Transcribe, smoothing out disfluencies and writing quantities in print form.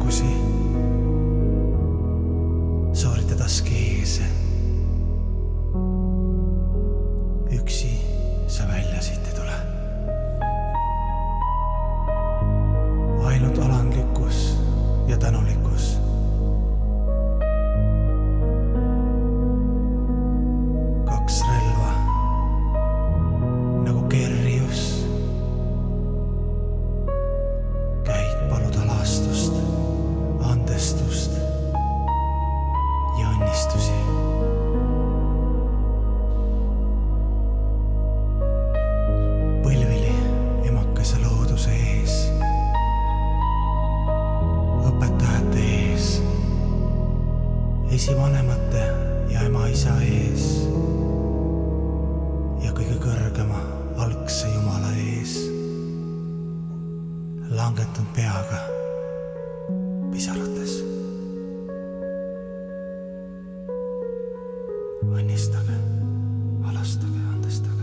raskusi, sooritada askeese. Üksi sa välja siit ei tule. Ainult alandlikkus ja tänulikkus. Kaks relva nagu kerjus. Käid paluda lastust, andestust ja õnnistusi. Põlvili emakese looduse ees, õpetajate ees, esivanemate ja ema-isa ees ja kõige kõrgema algse Jumala ees. Langetanud peaga, pisarates. Õnnistage, alastage, andestage.